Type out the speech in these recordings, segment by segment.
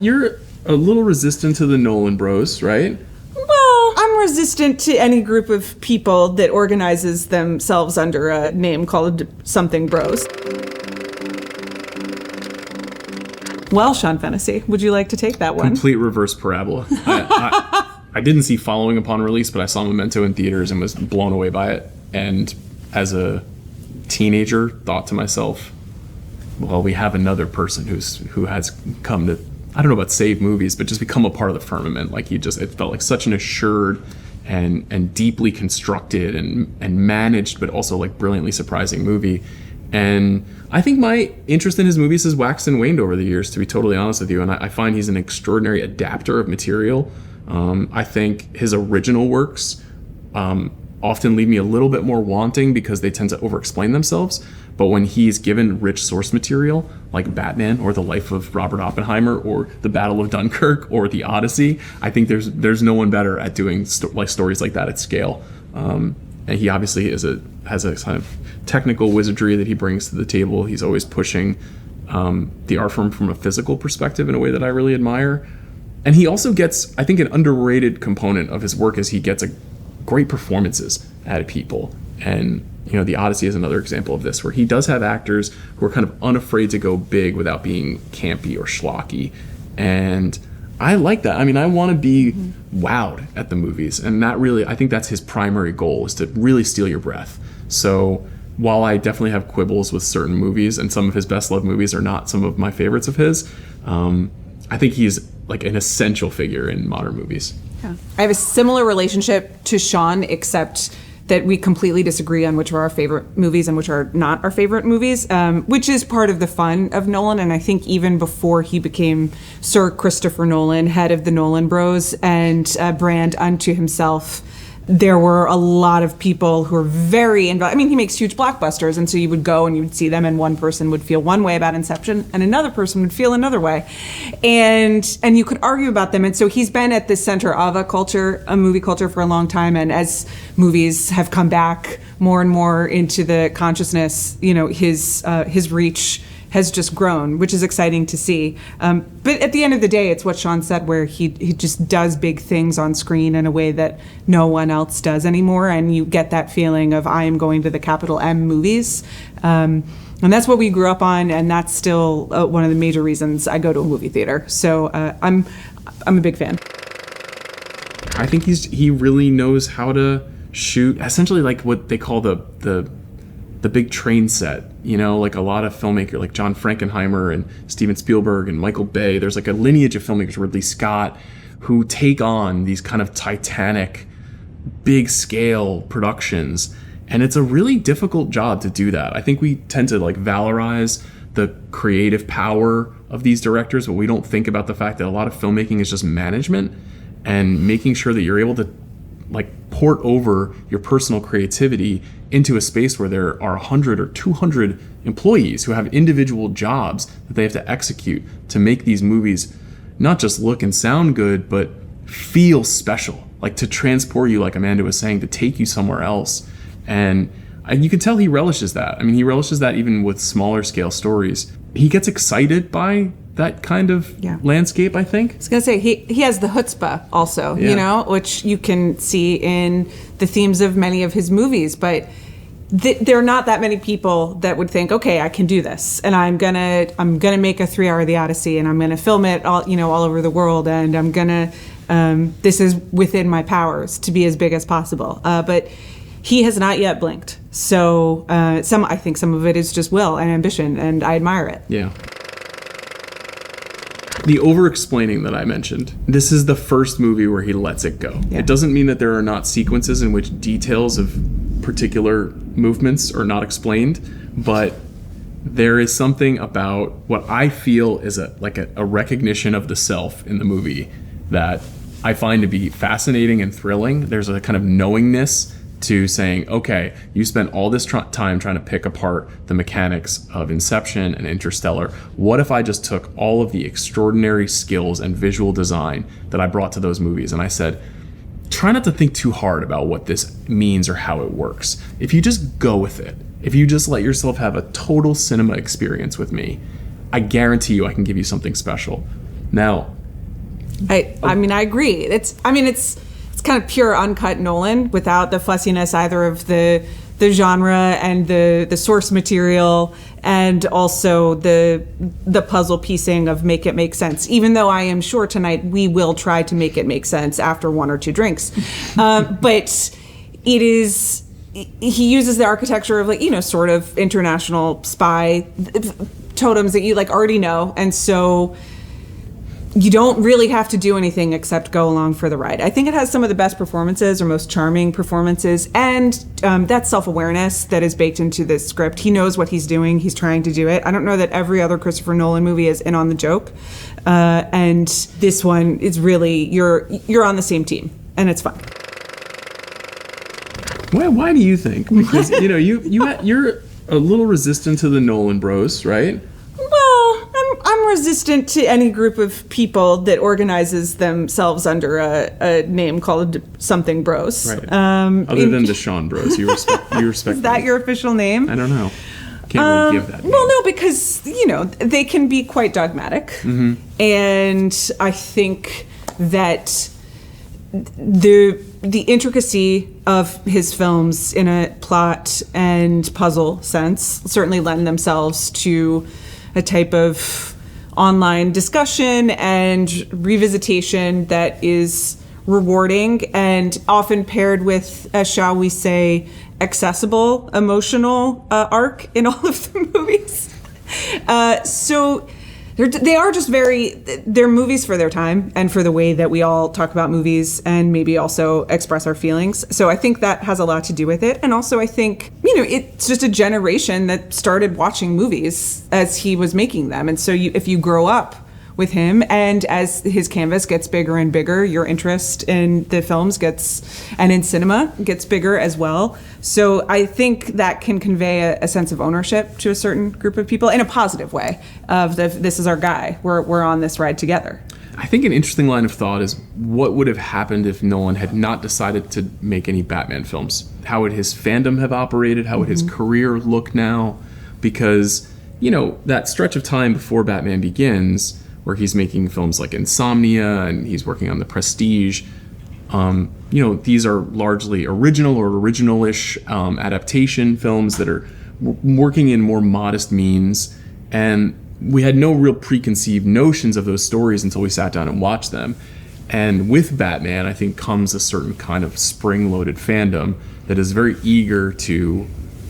You're a little resistant to the Nolan Bros, right? Well, I'm resistant to any group of people that organizes themselves under a name called something Bros. Well, Sean Fennessey, would you like to take that one? Complete reverse parabola. I didn't see Following upon release, but I saw Memento in theaters and was blown away by it. And as a teenager, thought to myself, well, we have another person who has come to, I don't know about save movies, but just become a part of the firmament. Like it felt like such an assured and deeply constructed and managed, but also like brilliantly surprising movie. And I think my interest in his movies has waxed and waned over the years, to be totally honest with you. And I find he's an extraordinary adapter of material. I think his original works often leave me a little bit more wanting because they tend to over-explain themselves. But when he's given rich source material, like Batman or The Life of Robert Oppenheimer or The Battle of Dunkirk or The Odyssey, I think there's no one better at doing stories like that at scale. And he obviously has a kind of technical wizardry that he brings to the table. He's always pushing the art form from a physical perspective in a way that I really admire. And he also gets, I think, an underrated component of his work is he gets great performances out of people. And The Odyssey is another example of this, where he does have actors who are kind of unafraid to go big without being campy or schlocky. And I like that. I mean, I want to be wowed at the movies. And that really, I think that's his primary goal, is to really steal your breath. So while I definitely have quibbles with certain movies, and some of his best loved movies are not some of my favorites of his, I think he's like an essential figure in modern movies. Yeah. I have a similar relationship to Sean, except that we completely disagree on which are our favorite movies and which are not our favorite movies, which is part of the fun of Nolan. And I think even before he became Sir Christopher Nolan, head of the Nolan Bros and brand unto himself, there were a lot of people who were very involved. I mean, he makes huge blockbusters, and so you would go and you would see them, and one person would feel one way about Inception, and another person would feel another way, and you could argue about them. And so he's been at the center of a movie culture for a long time. And as movies have come back more and more into the consciousness, his reach has just grown, which is exciting to see. But at the end of the day, it's what Sean said, where he just does big things on screen in a way that no one else does anymore. And you get that feeling of, I am going to the capital M movies. And that's what we grew up on. And that's still one of the major reasons I go to a movie theater. So I'm a big fan. I think he really knows how to shoot essentially like what they call the big train set, like a lot of filmmakers like John Frankenheimer and Steven Spielberg and Michael Bay. There's like a lineage of filmmakers, Ridley Scott, who take on these kind of titanic, big scale productions. And it's a really difficult job to do that. I think we tend to like valorize the creative power of these directors, but we don't think about the fact that a lot of filmmaking is just management and making sure that you're able to like port over your personal creativity into a space where there are 100 or 200 employees who have individual jobs that they have to execute to make these movies not just look and sound good, but feel special, like to transport you, like Amanda was saying, to take you somewhere else. And you can tell he relishes that. I mean, he relishes that even with smaller scale stories. He gets excited by that kind of landscape, I think. I was going to say, he has the chutzpah also, which you can see in the themes of many of his movies. But there are not that many people that would think, okay, I can do this, and I'm gonna make a 3-hour The Odyssey, and I'm gonna film it all over the world, and I'm gonna this is within my powers to be as big as possible. But he has not yet blinked. So I think some of it is just will and ambition, and I admire it. Yeah. The over-explaining that I mentioned, this is the first movie where he lets it go. Yeah. It doesn't mean that there are not sequences in which details of particular movements are not explained, but there is something about what I feel is a recognition of the self in the movie that I find to be fascinating and thrilling. There's a kind of knowingness to saying, okay, you spent all this time trying to pick apart the mechanics of Inception and Interstellar. What if I just took all of the extraordinary skills and visual design that I brought to those movies, and I said, try not to think too hard about what this means or how it works. If you just go with it, if you just let yourself have a total cinema experience with me, I guarantee you I can give you something special. Now, I mean, I agree. It's kind of pure uncut Nolan without the fussiness either of the genre and the source material, and also the puzzle piecing of make it make sense. Even though I am sure tonight we will try to make it make sense after one or two drinks, but it is. He uses the architecture of, like, you know, sort of international spy totems that you like already know, and so you don't really have to do anything except go along for the ride. I think it has some of the best performances or most charming performances, and that self-awareness that is baked into this script. He knows what he's doing. He's trying to do it. I don't know that every other Christopher Nolan movie is in on the joke, and this one is really you're on the same team, and it's fun. Why do you think? Because you know you're a little resistant to the Nolan Bros, right? Well, I'm resistant to any group of people that organizes themselves under a name called something Bros. Right. Other than the Sean Bros, you respect. Is that your official name? I don't know. Can't really give that name. Well, no, because you know they can be quite dogmatic, Mm-hmm. and I think that the intricacy of his films in a plot and puzzle sense certainly lend themselves to a type of online discussion and revisitation that is rewarding and often paired with a, shall we say, accessible emotional arc in all of the movies. So they are just they're movies for their time and for the way that we all talk about movies and maybe also express our feelings. So I think that has a lot to do with it. And also I think, you know, it's just a generation that started watching movies as he was making them. And so if you grow up with him, and as his canvas gets bigger and bigger, your interest in the films and in cinema gets bigger as well. So I think that can convey a sense of ownership to a certain group of people in a positive way of this is our guy. We're on this ride together. I think an interesting line of thought is what would have happened if Nolan had not decided to make any Batman films? How would his fandom have operated? How would his career look now? Because, you know, that stretch of time before Batman Begins, where he's making films like Insomnia and he's working on The Prestige, you know, these are largely original or original-ish adaptation films that are working in more modest means, and we had no real preconceived notions of those stories until we sat down and watched them. And with Batman, I think, comes a certain kind of spring-loaded fandom that is very eager to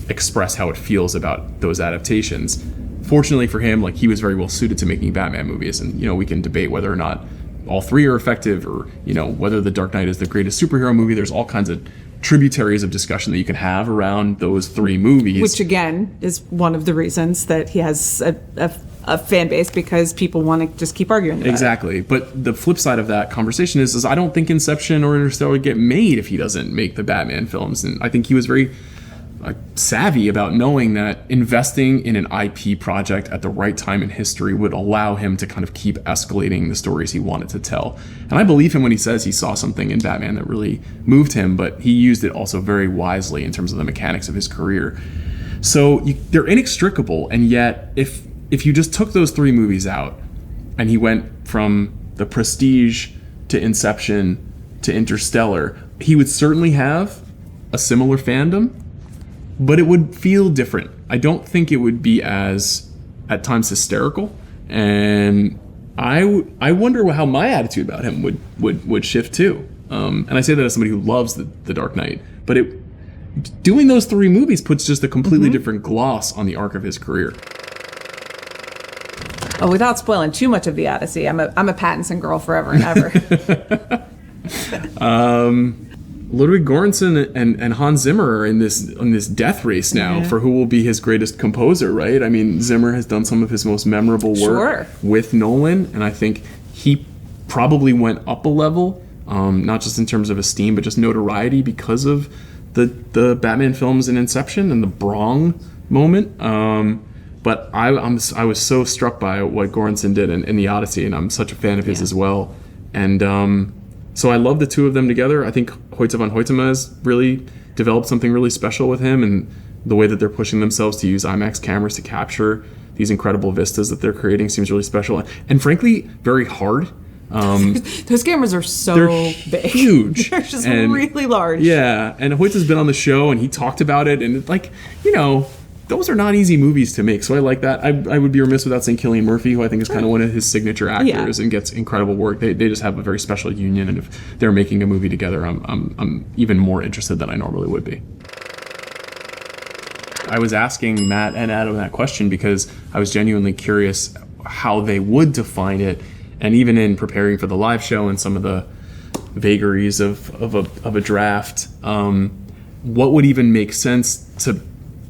express how it feels about those adaptations. Fortunately for him, like, he was very well suited to making Batman movies, and, you know, we can debate whether or not all three are effective, or, you know, whether The Dark Knight is the greatest superhero movie. There's all kinds of tributaries of discussion that you can have around those three movies. Which, again, is one of the reasons that he has a fan base, because people want to just keep arguing about Exactly. But the flip side of that conversation is I don't think Inception or Interstellar would get made if he doesn't make the Batman films. And I think he was very savvy about knowing that investing in an IP project at the right time in history would allow him to kind of keep escalating the stories he wanted to tell. And I believe him when he says he saw something in Batman that really moved him, but he used it also very wisely in terms of the mechanics of his career. So they're inextricable, and yet if you just took those three movies out and he went from The Prestige to Inception to Interstellar, he would certainly have a similar fandom, but it would feel different. I don't think it would be as, at times, hysterical. And I wonder how my attitude about him would shift too. And I say that as somebody who loves the Dark Knight. But doing those three movies puts just a completely different gloss on the arc of his career. Oh, without spoiling too much of the Odyssey, I'm a Pattinson girl forever and ever. Ludwig Göransson and Hans Zimmer are in this death race now for who will be his greatest composer, right? I mean, Zimmer has done some of his most memorable work with Nolan, and I think he probably went up a level, not just in terms of esteem, but just notoriety because of the Batman films in Inception and the Brong moment. But I was so struck by what Göransson did in the Odyssey, and I'm such a fan of his as well. And so I love the two of them together. I think Hoyte van Hoytema has really developed something really special with him, and the way that they're pushing themselves to use IMAX cameras to capture these incredible vistas that they're creating seems really special and frankly very hard. Those cameras are so big. Huge. They're just really large. Yeah, and Hoyt has been on the show and he talked about it, and like, you know, those are not easy movies to make, so I like that. I would be remiss without saying Cillian Murphy, who I think is kind of one of his signature actors and gets incredible work. They just have a very special union, and if they're making a movie together, I'm even more interested than I normally would be. I was asking Matt and Adam that question because I was genuinely curious how they would define it, and even in preparing for the live show and some of the vagaries of a draft, what would even make sense to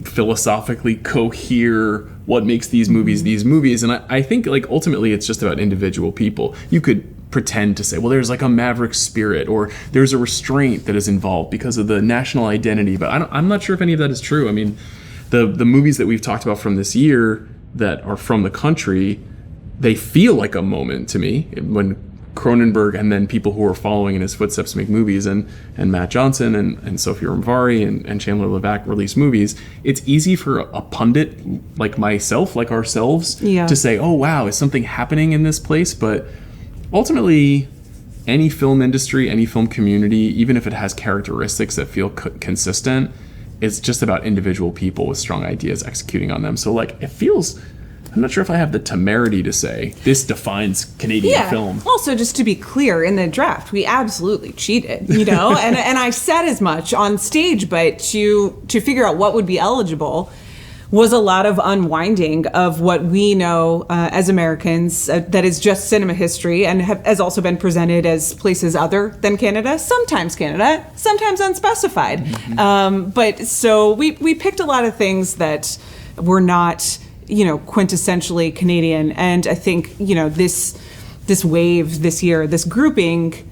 philosophically cohere what makes these movies. And I think like ultimately it's just about individual people. You could pretend to say, well, there's like a maverick spirit or there's a restraint that is involved because of the national identity, but I'm not sure if any of that is true. I mean, the movies that we've talked about from this year that are from the country, they feel like a moment to me when Cronenberg and then people who are following in his footsteps make movies, and Matt Johnson and Sofia Ramvari and Chandler Levac release movies. It's easy for a pundit like myself, like ourselves, to say, oh wow, is something happening in this place? But ultimately, any film industry, any film community, even if it has characteristics that feel consistent, it's just about individual people with strong ideas executing on them. So like, it feels, I'm not sure if I have the temerity to say this defines Canadian film. Also, just to be clear, in the draft, we absolutely cheated, you know, and I said as much on stage, but to figure out what would be eligible was a lot of unwinding of what we know as Americans that is just cinema history and has also been presented as places other than Canada, sometimes unspecified. Mm-hmm. But so we picked a lot of things that were not, you know, quintessentially Canadian. And I think, you know, this wave this year, this grouping,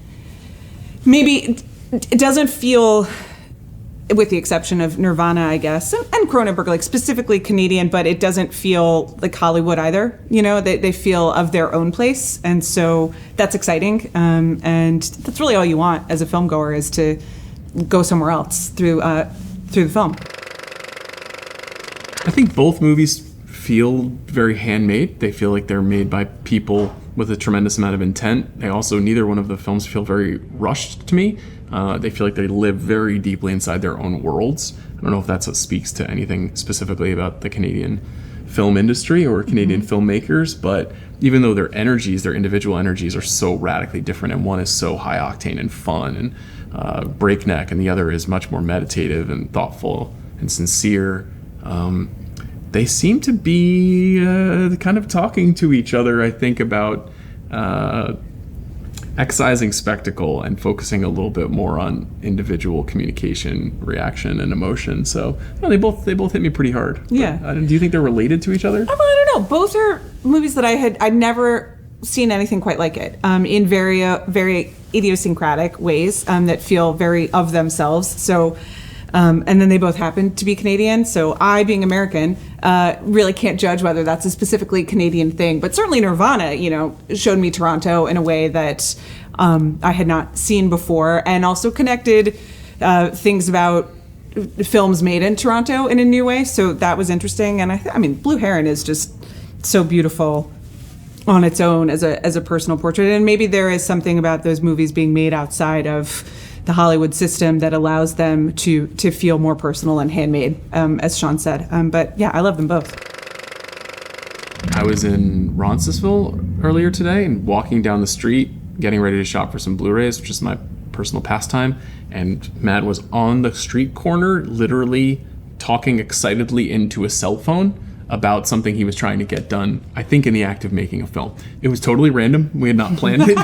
maybe it doesn't feel, with the exception of Nirvana, I guess, and Cronenberg, like specifically Canadian, but it doesn't feel like Hollywood either. You know, they feel of their own place. And so that's exciting. And that's really all you want as a film goer, is to go somewhere else through the film. I think both movies feel very handmade. They feel like they're made by people with a tremendous amount of intent. They also, neither one of the films feel very rushed to me. They feel like they live very deeply inside their own worlds. I don't know if that speaks to anything specifically about the Canadian film industry or Canadian filmmakers, but even though their individual energies are so radically different, and one is so high octane and fun and breakneck, and the other is much more meditative and thoughtful and sincere, they seem to be kind of talking to each other, I think, about excising spectacle and focusing a little bit more on individual communication, reaction, and emotion. So they both hit me pretty hard. Yeah. But, do you think they're related to each other? Well, I don't know. Both are movies that I'd never seen anything quite like it, in very idiosyncratic ways that feel very of themselves. So. And then they both happen to be Canadian. So I, being American, really can't judge whether that's a specifically Canadian thing. But certainly Nirvana, you know, showed me Toronto in a way that I had not seen before, and also connected things about films made in Toronto in a new way. So that was interesting. And I mean, Blue Heron is just so beautiful on its own as a personal portrait. And maybe there is something about those movies being made outside of the Hollywood system that allows them to feel more personal and handmade, as Sean said. But yeah, I love them both. I was in Roncesvalles earlier today and walking down the street, getting ready to shop for some Blu-rays, which is my personal pastime. And Matt was on the street corner, literally talking excitedly into a cell phone about something he was trying to get done, I think in the act of making a film. It was totally random. We had not planned it.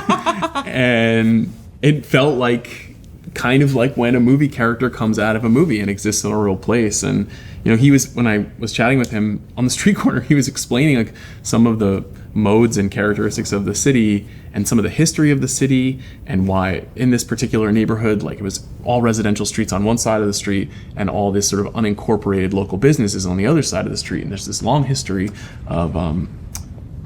And it felt like, kind of like when a movie character comes out of a movie and exists in a real place. And you know, when I was chatting with him on the street corner, he was explaining like some of the modes and characteristics of the city and some of the history of the city, and why in this particular neighborhood, like it was all residential streets on one side of the street and all this sort of unincorporated local businesses on the other side of the street. And there's this long history of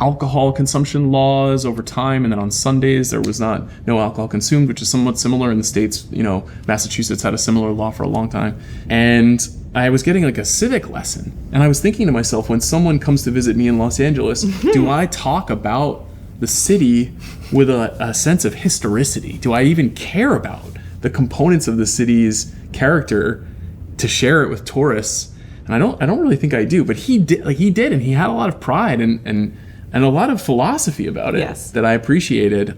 alcohol consumption laws over time, and then on Sundays there was no alcohol consumed, which is somewhat similar in the States. You know, Massachusetts had a similar law for a long time. And I was getting like a civic lesson, and I was thinking to myself, when someone comes to visit me in Los Angeles, do I talk about the city with a sense of historicity? Do I even care about the components of the city's character to share it with tourists? And I don't really think I do, but he did, and he had a lot of pride and a lot of philosophy about it that I appreciated.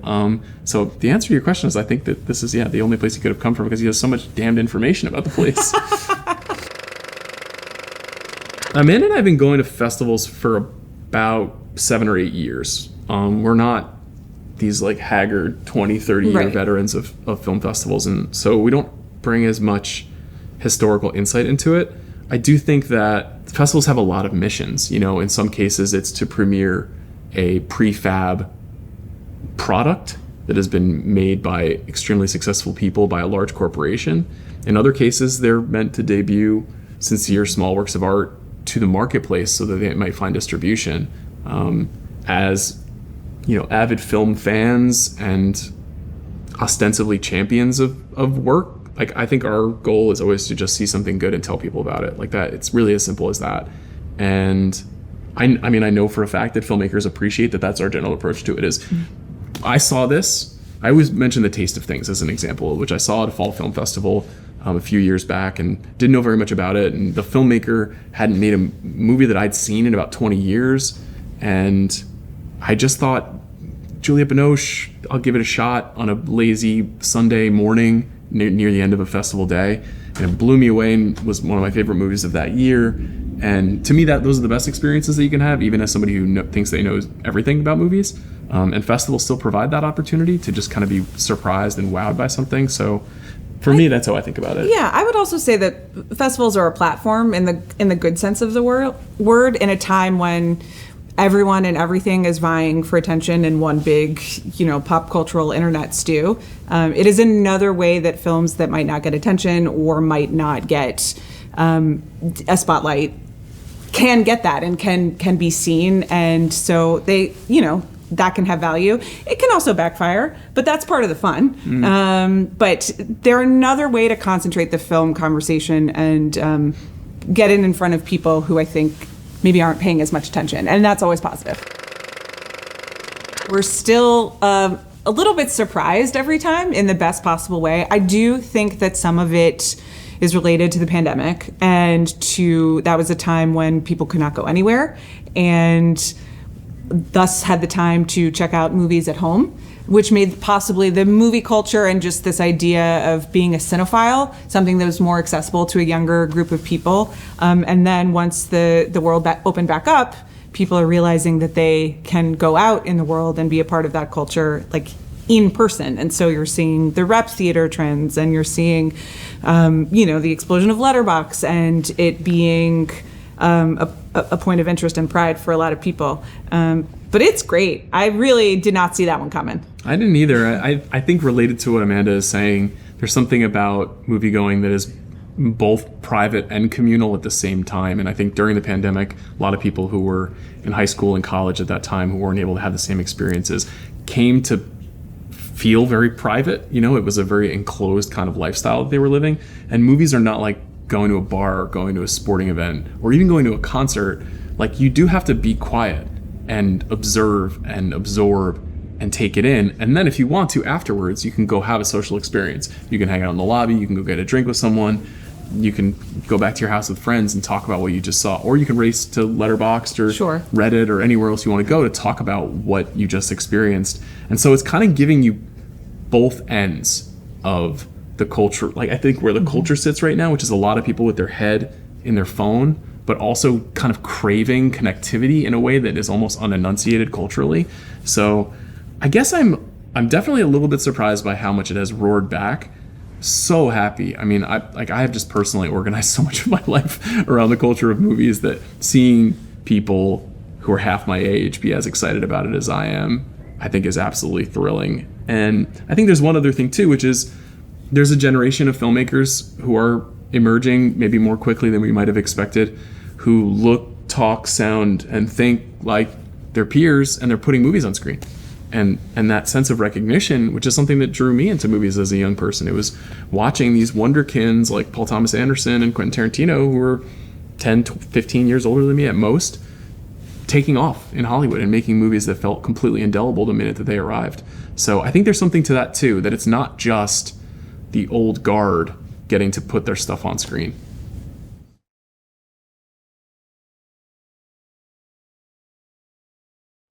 So the answer to your question is, I think that this is the only place he could have come from, because he has so much damned information about the place. Amanda and I have been going to festivals for about 7 or 8 years. We're not these like haggard 20, 30-year veterans of film festivals, and so we don't bring as much historical insight into it. I do think that festivals have a lot of missions. In some cases it's to premiere a prefab product that has been made by extremely successful people by a large corporation. In other cases, they're meant to debut sincere small works of art to the marketplace so that they might find distribution. As avid film fans and ostensibly champions of work, like, I think our goal is always to just see something good and tell people about it. Like that, it's really as simple as that. And I know for a fact that filmmakers appreciate that. That's our general approach to it. Is I saw this. I always mention the Taste of Things as an example, which I saw at a fall film festival a few years back and didn't know very much about it. And the filmmaker hadn't made a movie that I'd seen in about 20 years. And I just thought, Juliette Binoche, I'll give it a shot on a lazy Sunday morning near the end of a festival day. And it blew me away and was one of my favorite movies of that year. And to me, those are the best experiences that you can have, even as somebody who thinks they knows everything about movies. And festivals still provide that opportunity to just kind of be surprised and wowed by something. So for me, that's how I think about it. Yeah, I would also say that festivals are a platform in the good sense of the word, in a time when everyone and everything is vying for attention in one big, pop cultural internet stew. It is another way that films that might not get attention or might not get a spotlight can get that and can be seen. And so they, that can have value. It can also backfire, but that's part of the fun. But they're another way to concentrate the film conversation and get it in front of people who I think maybe aren't paying as much attention. And that's always positive. We're still a little bit surprised every time in the best possible way. I do think that some of it is related to the pandemic, and that was a time when people could not go anywhere and thus had the time to check out movies at home, which made possibly the movie culture and just this idea of being a cinephile something that was more accessible to a younger group of people. And then once the world opened back up, people are realizing that they can go out in the world and be a part of that culture, like in person. And so you're seeing the rep theater trends, and you're seeing, the explosion of Letterboxd, and it being a point of interest and pride for a lot of people. But it's great. I really did not see that one coming. I didn't either. I think related to what Amanda is saying, there's something about moviegoing that is both private and communal at the same time. And I think during the pandemic, a lot of people who were in high school and college at that time who weren't able to have the same experiences came to feel very private. It was a very enclosed kind of lifestyle that they were living. And movies are not like going to a bar or going to a sporting event or even going to a concert. Like, you do have to be quiet and observe and absorb and take it in. And then if you want to afterwards, you can go have a social experience. You can hang out in the lobby, you can go get a drink with someone, you can go back to your house with friends and talk about what you just saw. Or you can race to Letterboxd or Reddit or anywhere else you want to go to talk about what you just experienced. And so it's kind of giving you both ends of the culture. Like, I think where the culture sits right now, which is a lot of people with their head in their phone, but also kind of craving connectivity in a way that is almost unenunciated culturally. So I guess I'm definitely a little bit surprised by how much it has roared back. So happy. I mean, I have just personally organized so much of my life around the culture of movies that seeing people who are half my age be as excited about it as I am, I think is absolutely thrilling. And I think there's one other thing too, which is there's a generation of filmmakers who are emerging maybe more quickly than we might have expected, who look, talk, sound, and think like their peers, and they're putting movies on screen. and that sense of recognition, which is something that drew me into movies as a young person. It was watching these wonderkins like Paul Thomas Anderson and Quentin Tarantino, who were 10 to 15 years older than me at most, taking off in Hollywood and making movies that felt completely indelible the minute that they arrived. So I think there's something to that too, that it's not just the old guard getting to put their stuff on screen.